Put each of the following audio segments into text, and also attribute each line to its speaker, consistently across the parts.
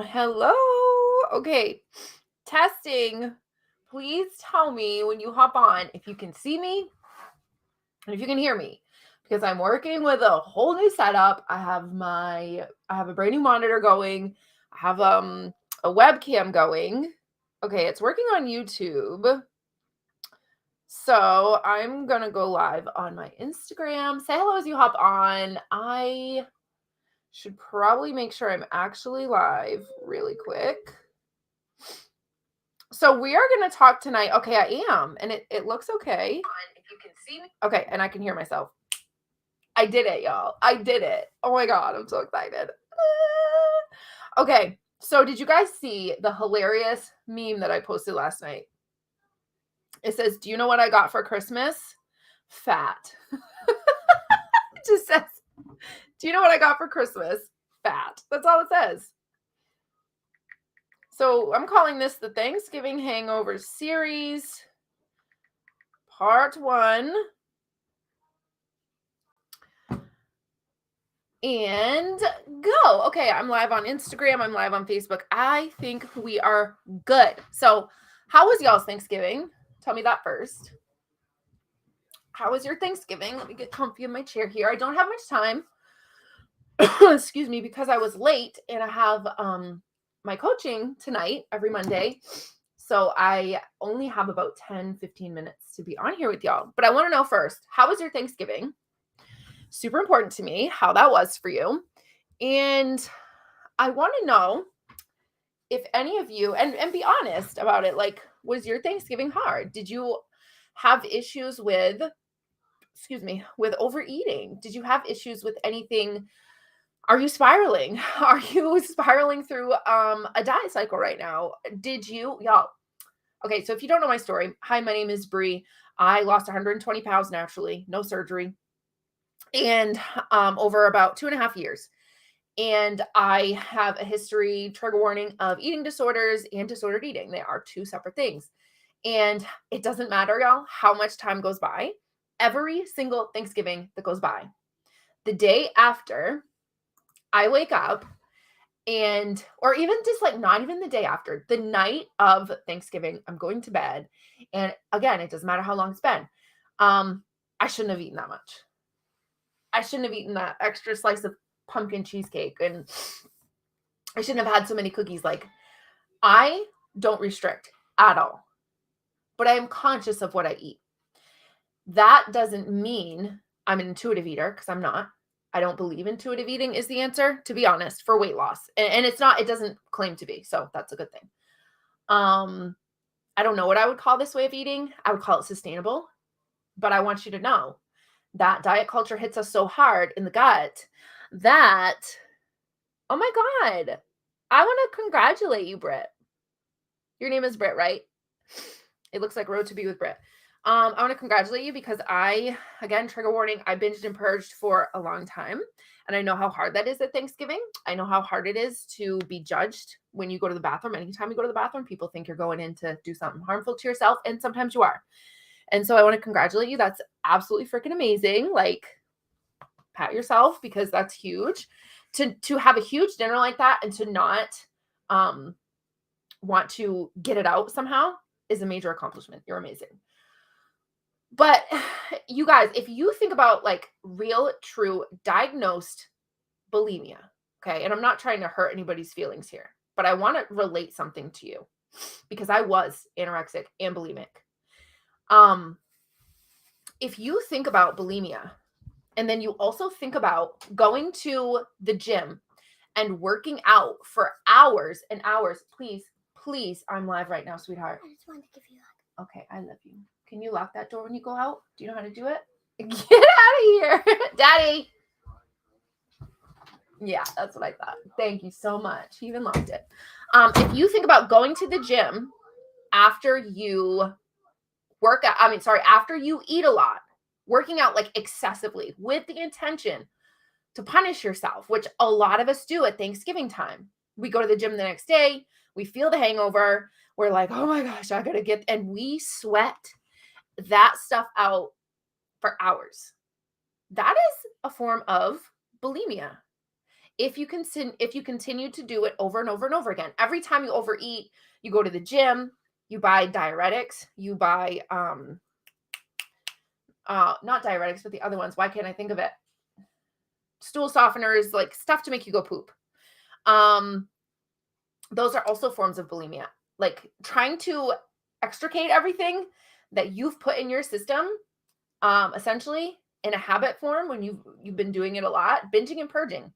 Speaker 1: Hello. Okay. Testing. Please tell me when you hop on if you can see me and if you can hear me because I'm working with a whole new setup. I have a brand new monitor going. I have a webcam going. Okay, it's working on YouTube. So, I'm going to go live on my Instagram. Say hello as you hop on. I should probably make sure I'm actually live really quick. So we are going to talk tonight. Okay, I am. And it looks okay. If you can see me. Okay, and I can hear myself. I did it, y'all. I did it. Oh my God, I'm so excited. Okay, so did you guys see the hilarious meme that I posted last night? It says, "Do you know what I got for Christmas? Fat." It just says, "Do you know what I got for Christmas? Fat." That's all it says. So I'm calling this the Thanksgiving Hangover Series, Part 1. And go. Okay, I'm live on Instagram. I'm live on Facebook. I think we are good. So, how was y'all's Thanksgiving? Tell me that first. How was your Thanksgiving? Let me get comfy in my chair here. I don't have much time. Excuse me, because I was late and I have my coaching tonight every Monday. So I only have about 10-15 minutes to be on here with y'all. But I want to know first, how was your Thanksgiving? Super important to me how that was for you. And I want to know if any of you, and be honest about it, like, was your Thanksgiving hard? Did you have issues with, with overeating? Did you have issues with anything? Are you spiraling? Are you spiraling through a diet cycle right now? Did you, y'all? Okay, so if you don't know my story, hi, my name is Bree. I lost 120 pounds naturally, no surgery, and over about 2.5 years. And I have a history, trigger warning, of eating disorders and disordered eating. They are two separate things. And it doesn't matter, y'all, how much time goes by. Every single Thanksgiving that goes by, the day after I wake up, and, or even just like not even the day after, the night of Thanksgiving, I'm going to bed. And again, it doesn't matter how long it's been. I shouldn't have eaten that much. I shouldn't have eaten that extra slice of pumpkin cheesecake, and I shouldn't have had so many cookies. Like, I don't restrict at all, but I am conscious of what I eat. That doesn't mean I'm an intuitive eater, because I'm not. I don't believe intuitive eating is the answer, to be honest, for weight loss. And it's not, it doesn't claim to be. So that's a good thing. I don't know what I would call this way of eating. I would call it sustainable. But I want you to know that diet culture hits us so hard in the gut that, oh my God, I want to congratulate you, Britt. Your name is Britt, right? It looks like Road to Be with Britt. I want to congratulate you because again, trigger warning, I binged and purged for a long time. And I know how hard that is at Thanksgiving. I know how hard it is to be judged when you go to the bathroom. Anytime you go to the bathroom, people think you're going in to do something harmful to yourself. And sometimes you are. And so I want to congratulate you. That's absolutely freaking amazing. Like, pat yourself, because that's huge. To have a huge dinner like that and to not want to get it out somehow is a major accomplishment. You're amazing. But you guys, if you think about like real, true, diagnosed bulimia, okay, and I'm not trying to hurt anybody's feelings here, but I want to relate something to you because I was anorexic and bulimic. If you think about bulimia, and then you also think about going to the gym and working out for hours and hours, please, I'm live right now, sweetheart.
Speaker 2: I just wanted to give you a hug.
Speaker 1: Okay, I love you. Can you lock that door when you go out? Do you know how to do it? Get out of here, Daddy. Yeah, that's what I thought. Thank you so much. He even locked it. If you think about going to the gym after you work out, after you eat a lot, working out like excessively with the intention to punish yourself, which a lot of us do at Thanksgiving time. We go to the gym the next day, we feel the hangover, we're like, oh my gosh, I gotta get, and we sweat that stuff out for hours. That is a form of bulimia. If you continue to do it over and over and over again, every time you overeat, you go to the gym, you buy diuretics, you buy not diuretics, but the other ones. Why can't I think of it? Stool softeners, like stuff to make you go poop. Those are also forms of bulimia. Like trying to extricate everything that you've put in your system, essentially in a habit form when you've been doing it a lot, binging and purging,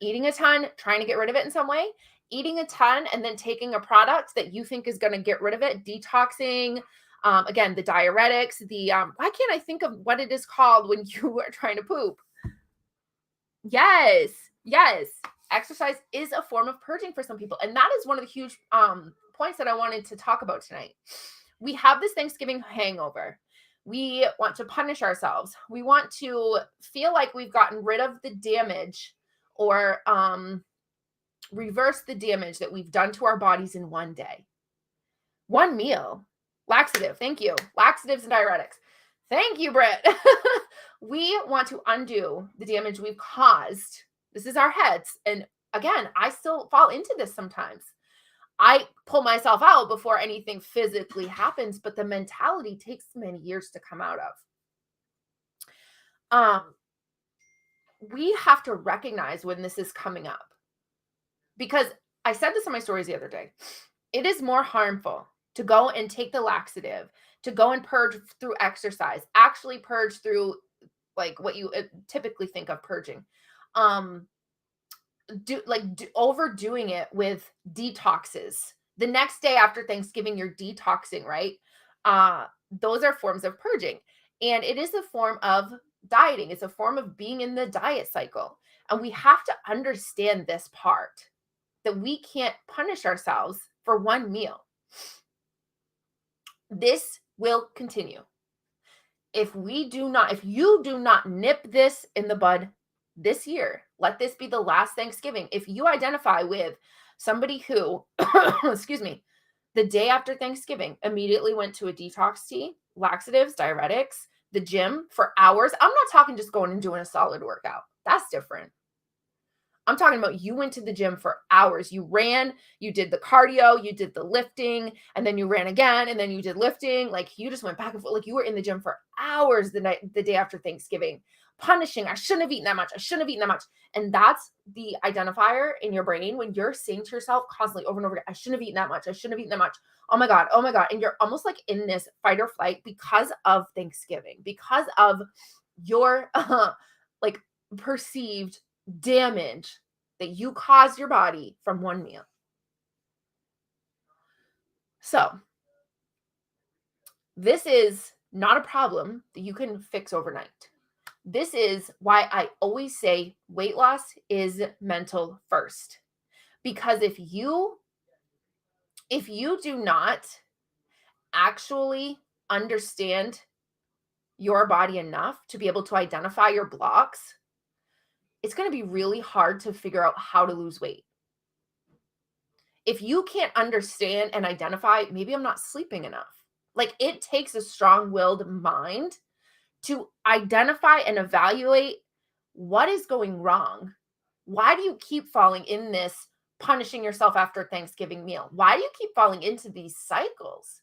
Speaker 1: eating a ton, trying to get rid of it in some way, eating a ton, and then taking a product that you think is going to get rid of it, detoxing. Again, the diuretics, why can't I think of what it is called when you are trying to poop? Yes. Exercise is a form of purging for some people. And that is one of the huge points that I wanted to talk about tonight. We have this Thanksgiving hangover. We want to punish ourselves. We want to feel like we've gotten rid of the damage or reverse the damage that we've done to our bodies in one day. One meal. Laxative. Thank you. Laxatives and diuretics. Thank you, Britt. We want to undo the damage we've caused. This is our heads. And again, I still fall into this sometimes. I pull myself out before anything physically happens, but the mentality takes many years to come out of. We have to recognize when this is coming up. Because I said this in my stories the other day. It is more harmful to go and take the laxative, to go and purge through exercise, actually purge through like what you typically think of purging. Overdoing it with detoxes. The next day after Thanksgiving, you're detoxing, right? Those are forms of purging. And it is a form of dieting. It's a form of being in the diet cycle. And we have to understand this part, that we can't punish ourselves for one meal. This will continue. If you do not nip this in the bud this year, let this be the last Thanksgiving. If you identify with somebody who, excuse me, the day after Thanksgiving immediately went to a detox tea, laxatives, diuretics, the gym for hours. I'm not talking just going and doing a solid workout. That's different. I'm talking about you went to the gym for hours. You ran, you did the cardio, you did the lifting, and then you ran again, and then you did lifting. Like you just went back and forth. Like you were in the gym for hours the day after Thanksgiving. Punishing, I shouldn't have eaten that much. I shouldn't have eaten that much. And that's the identifier in your brain when you're saying to yourself constantly over and over again, I shouldn't have eaten that much. I shouldn't have eaten that much. Oh my God. Oh my God. And you're almost like in this fight or flight because of Thanksgiving, because of your like perceived damage that you caused your body from one meal. So this is not a problem that you can fix overnight. This is why I always say weight loss is mental first. Because if you do not actually understand your body enough to be able to identify your blocks, it's going to be really hard to figure out how to lose weight. If you can't understand and identify, maybe I'm not sleeping enough. Like it takes a strong-willed mind to identify and evaluate what is going wrong. Why do you keep falling in this punishing yourself after Thanksgiving meal? Why do you keep falling into these cycles?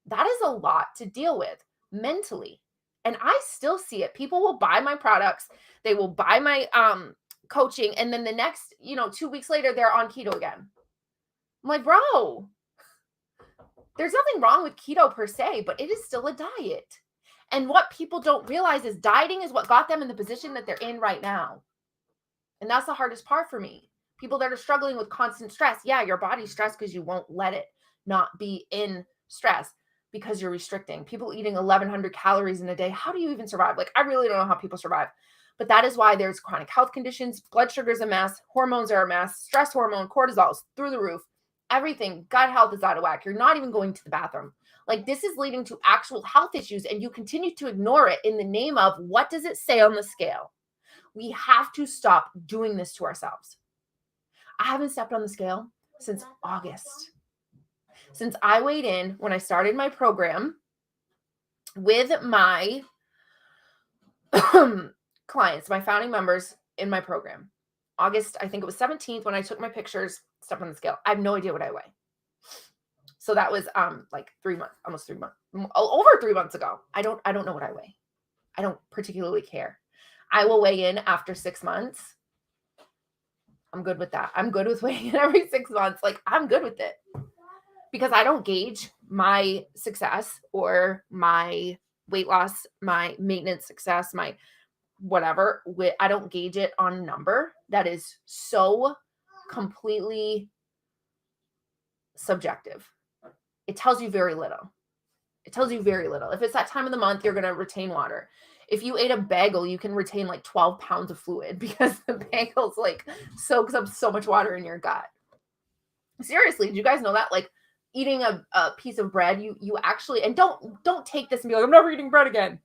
Speaker 1: That is a lot to deal with mentally. And I still see it. People will buy my products. They will buy my coaching. And then the next, 2 weeks later, they're on keto again. I'm like, bro, there's nothing wrong with keto per se, but it is still a diet. And what people don't realize is dieting is what got them in the position that they're in right now. And that's the hardest part for me. People that are struggling with constant stress. Yeah, your body's stressed because you won't let it not be in stress because you're restricting. People eating 1,100 calories in a day. How do you even survive? Like, I really don't know how people survive. But that is why there's chronic health conditions. Blood sugar is a mess. Hormones are a mess. Stress hormone, cortisol is through the roof. Everything. Gut health is out of whack. You're not even going to the bathroom. Like this is leading to actual health issues and you continue to ignore it in the name of what does it say on the scale? We have to stop doing this to ourselves. I haven't stepped on the scale since August. Since I weighed in when I started my program with my clients, my founding members in my program. August, I think it was 17th when I took my pictures, stepped on the scale. I have no idea what I weigh. So that was like 3 months, almost 3 months, over 3 months ago. I don't know what I weigh. I don't particularly care. I will weigh in after 6 months. I'm good with that. I'm good with weighing in every 6 months. Like, I'm good with it because I don't gauge my success or my weight loss, my maintenance success, my whatever. I don't gauge it on a number that is so completely subjective. It tells you very little. It tells you very little. If it's that time of the month, you're going to retain water. If you ate a bagel, you can retain like 12 pounds of fluid because the bagel's like soaks up so much water in your gut. Seriously, do you guys know that? Like eating a piece of bread, you actually, and don't take this and be like, I'm never eating bread again.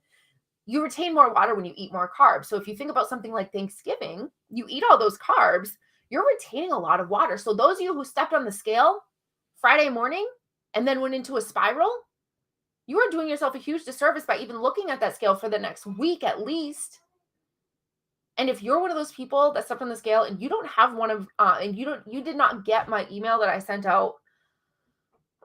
Speaker 1: You retain more water when you eat more carbs. So if you think about something like Thanksgiving, you eat all those carbs, you're retaining a lot of water. So those of you who stepped on the scale Friday morning and then went into a spiral, you are doing yourself a huge disservice by even looking at that scale for the next week at least. And if you're one of those people that stepped on the scale and you don't have one of, and you did not get my email that I sent out,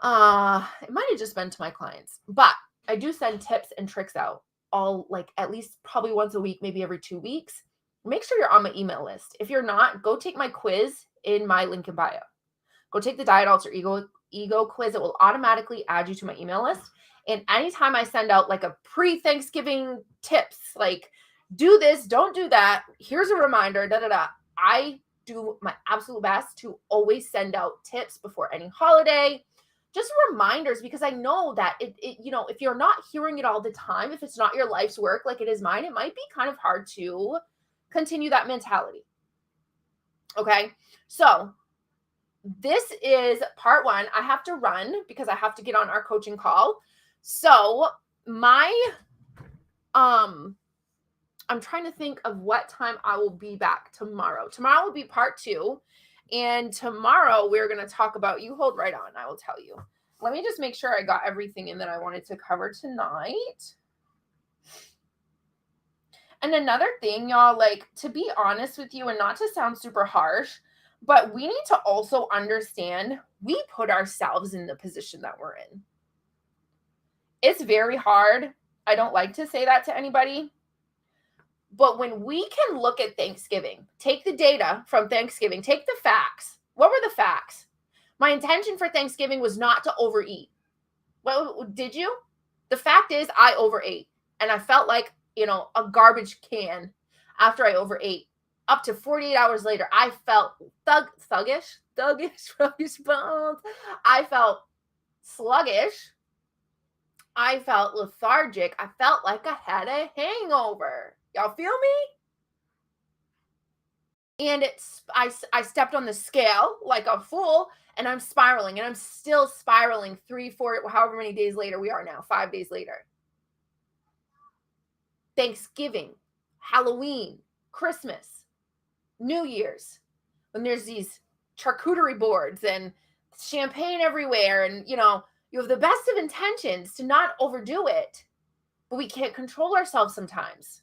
Speaker 1: it might have just been to my clients, but I do send tips and tricks out all like at least probably once a week, maybe every 2 weeks. Make sure you're on my email list. If you're not, go take my quiz in my link in bio. Go take the Diet Alter Ego quiz. It will automatically add you to my email list. And anytime I send out like a pre-Thanksgiving tips, like do this, don't do that, here's a reminder, I do my absolute best to always send out tips before any holiday, just reminders, because I know that it if you're not hearing it all the time, if it's not your life's work like it is mine, it might be kind of hard to continue that mentality. Okay, so this is part 1. I have to run because I have to get on our coaching call. So I'm trying to think of what time I will be back tomorrow. Tomorrow will be part 2. And tomorrow we're going to talk about, you hold right on, I will tell you. Let me just make sure I got everything in that I wanted to cover tonight. And another thing, y'all, like, to be honest with you and not to sound super harsh, but we need to also understand we put ourselves in the position that we're in. It's very hard. I don't like to say that to anybody. But when we can look at Thanksgiving, take the data from Thanksgiving, take the facts. What were the facts? My intention for Thanksgiving was not to overeat. Well, did you? The fact is I overate and I felt like, a garbage can after I overate. Up to 48 hours later, I felt thuggish bones. I felt sluggish. I felt lethargic. I felt like I had a hangover. Y'all feel me? And I stepped on the scale like a fool and I'm spiraling, and I'm still spiraling 3, 4, however many days later we are now, 5 days later. Thanksgiving, Halloween, Christmas, New Year's, when there's these charcuterie boards and champagne everywhere, and you have the best of intentions to not overdo it, but we can't control ourselves sometimes.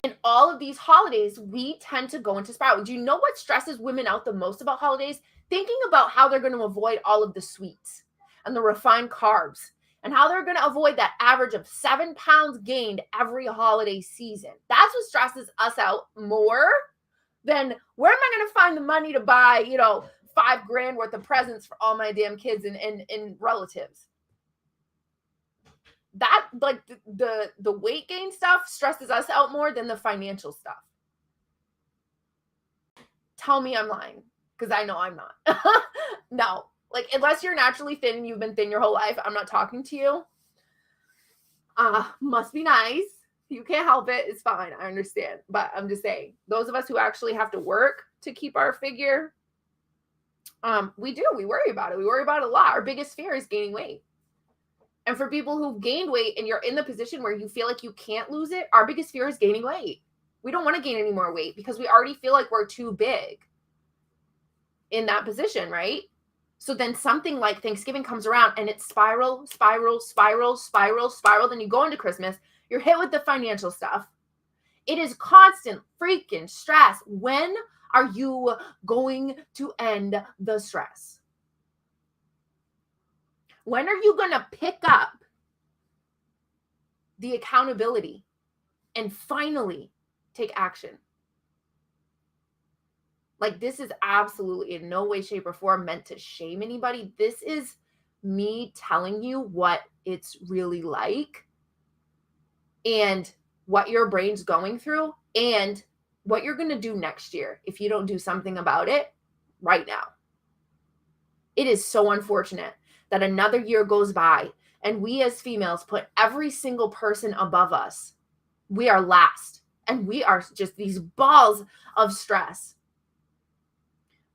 Speaker 1: In all of these holidays, we tend to go into spiral. Do you know what stresses women out the most about holidays? Thinking about how they're going to avoid all of the sweets and the refined carbs, and how they're going to avoid that average of 7 pounds gained every holiday season. That's what stresses us out more than where am I going to find the money to buy, $5,000 worth of presents for all my damn kids and relatives. That, like, the weight gain stuff stresses us out more than the financial stuff. Tell me I'm lying, because I know I'm not. No, like, unless you're naturally thin and you've been thin your whole life, I'm not talking to you. Must be nice. You can't help it. It's fine. I understand. But I'm just saying, those of us who actually have to work to keep our figure, we worry about it. We worry about it a lot. Our biggest fear is gaining weight. And for people who've gained weight and you're in the position where you feel like you can't lose it, our biggest fear is gaining weight. We don't want to gain any more weight because we already feel like we're too big in that position, right? So then something like Thanksgiving comes around and it's spiral. Then you go into Christmas, you're hit with the financial stuff. It is constant freaking stress. When are you going to end the stress? When are you going to pick up the accountability and finally take action? Like, this is absolutely in no way, shape, or form meant to shame anybody. This is me telling you what it's really like and what your brain's going through and what you're going to do next year if you don't do something about it right now. It is so unfortunate that another year goes by and we as females put every single person above us. We are last and we are just these balls of stress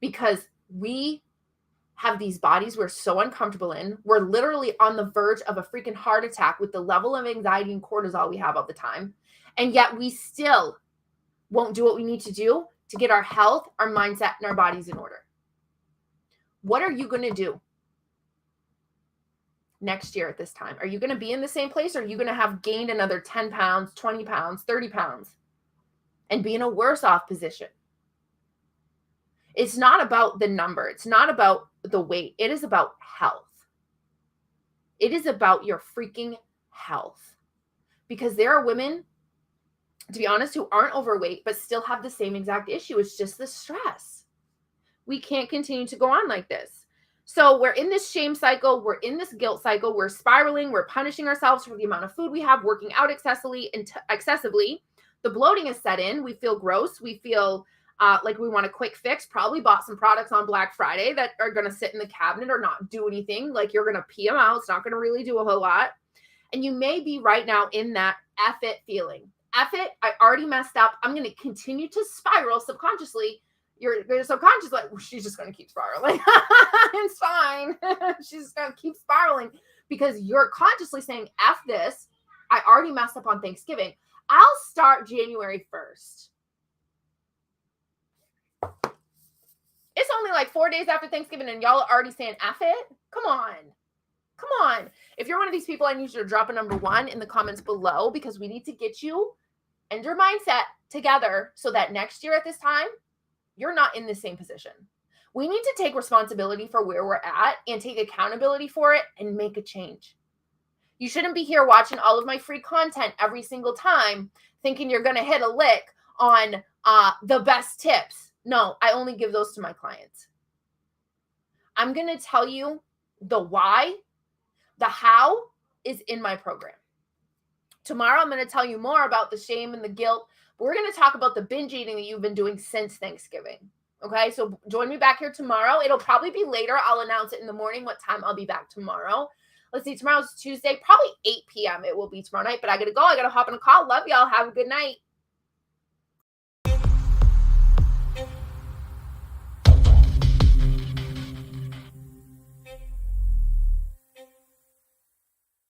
Speaker 1: because we have these bodies we're so uncomfortable in. We're literally on the verge of a freaking heart attack with the level of anxiety and cortisol we have all the time. And yet we still won't do what we need to do to get our health, our mindset, and our bodies in order. What are you going to do next year at this time? Are you going to be in the same place, or are you going to have gained another 10 pounds, 20 pounds, 30 pounds and be in a worse off position? It's not about the number. It's not about the weight. It is about health. It is about your freaking health. Because there are women, to be honest, who aren't overweight, but still have the same exact issue. It's just the stress. We can't continue to go on like this. So we're in this shame cycle. We're in this guilt cycle. We're spiraling. We're punishing ourselves for the amount of food we have, working out excessively. The bloating is set in. We feel gross. We feel like we want a quick fix. Probably bought some products on Black Friday that are going to sit in the cabinet or not do anything. Like, you're going to pee them out. It's not going to really do a whole lot. And you may be right now in that F it feeling. F it, I already messed up. I'm going to continue to spiral subconsciously. Your subconscious, like, well, she's just going to keep spiraling. It's fine. She's just going to keep spiraling because you're consciously saying, F this. I already messed up on Thanksgiving. I'll start January 1st. It's only like 4 days after Thanksgiving and y'all are already saying F it? Come on. Come on. If you're one of these people, I need you to drop a number 1 in the comments below, because we need to get you and your mindset together so that next year at this time, you're not in the same position. We need to take responsibility for where we're at and take accountability for it and make a change. You shouldn't be here watching all of my free content every single time thinking you're going to hit a lick on the best tips. No, I only give those to my clients. I'm going to tell you the why, the how is in my program. Tomorrow, I'm going to tell you more about the shame and the guilt. But we're going to talk about the binge eating that you've been doing since Thanksgiving. Okay, so join me back here tomorrow. It'll probably be later. I'll announce it in the morning what time I'll be back tomorrow. Let's see, tomorrow's Tuesday, probably 8 p.m. It will be tomorrow night, but I got to go. I got to hop on a call. Love y'all. Have a good night.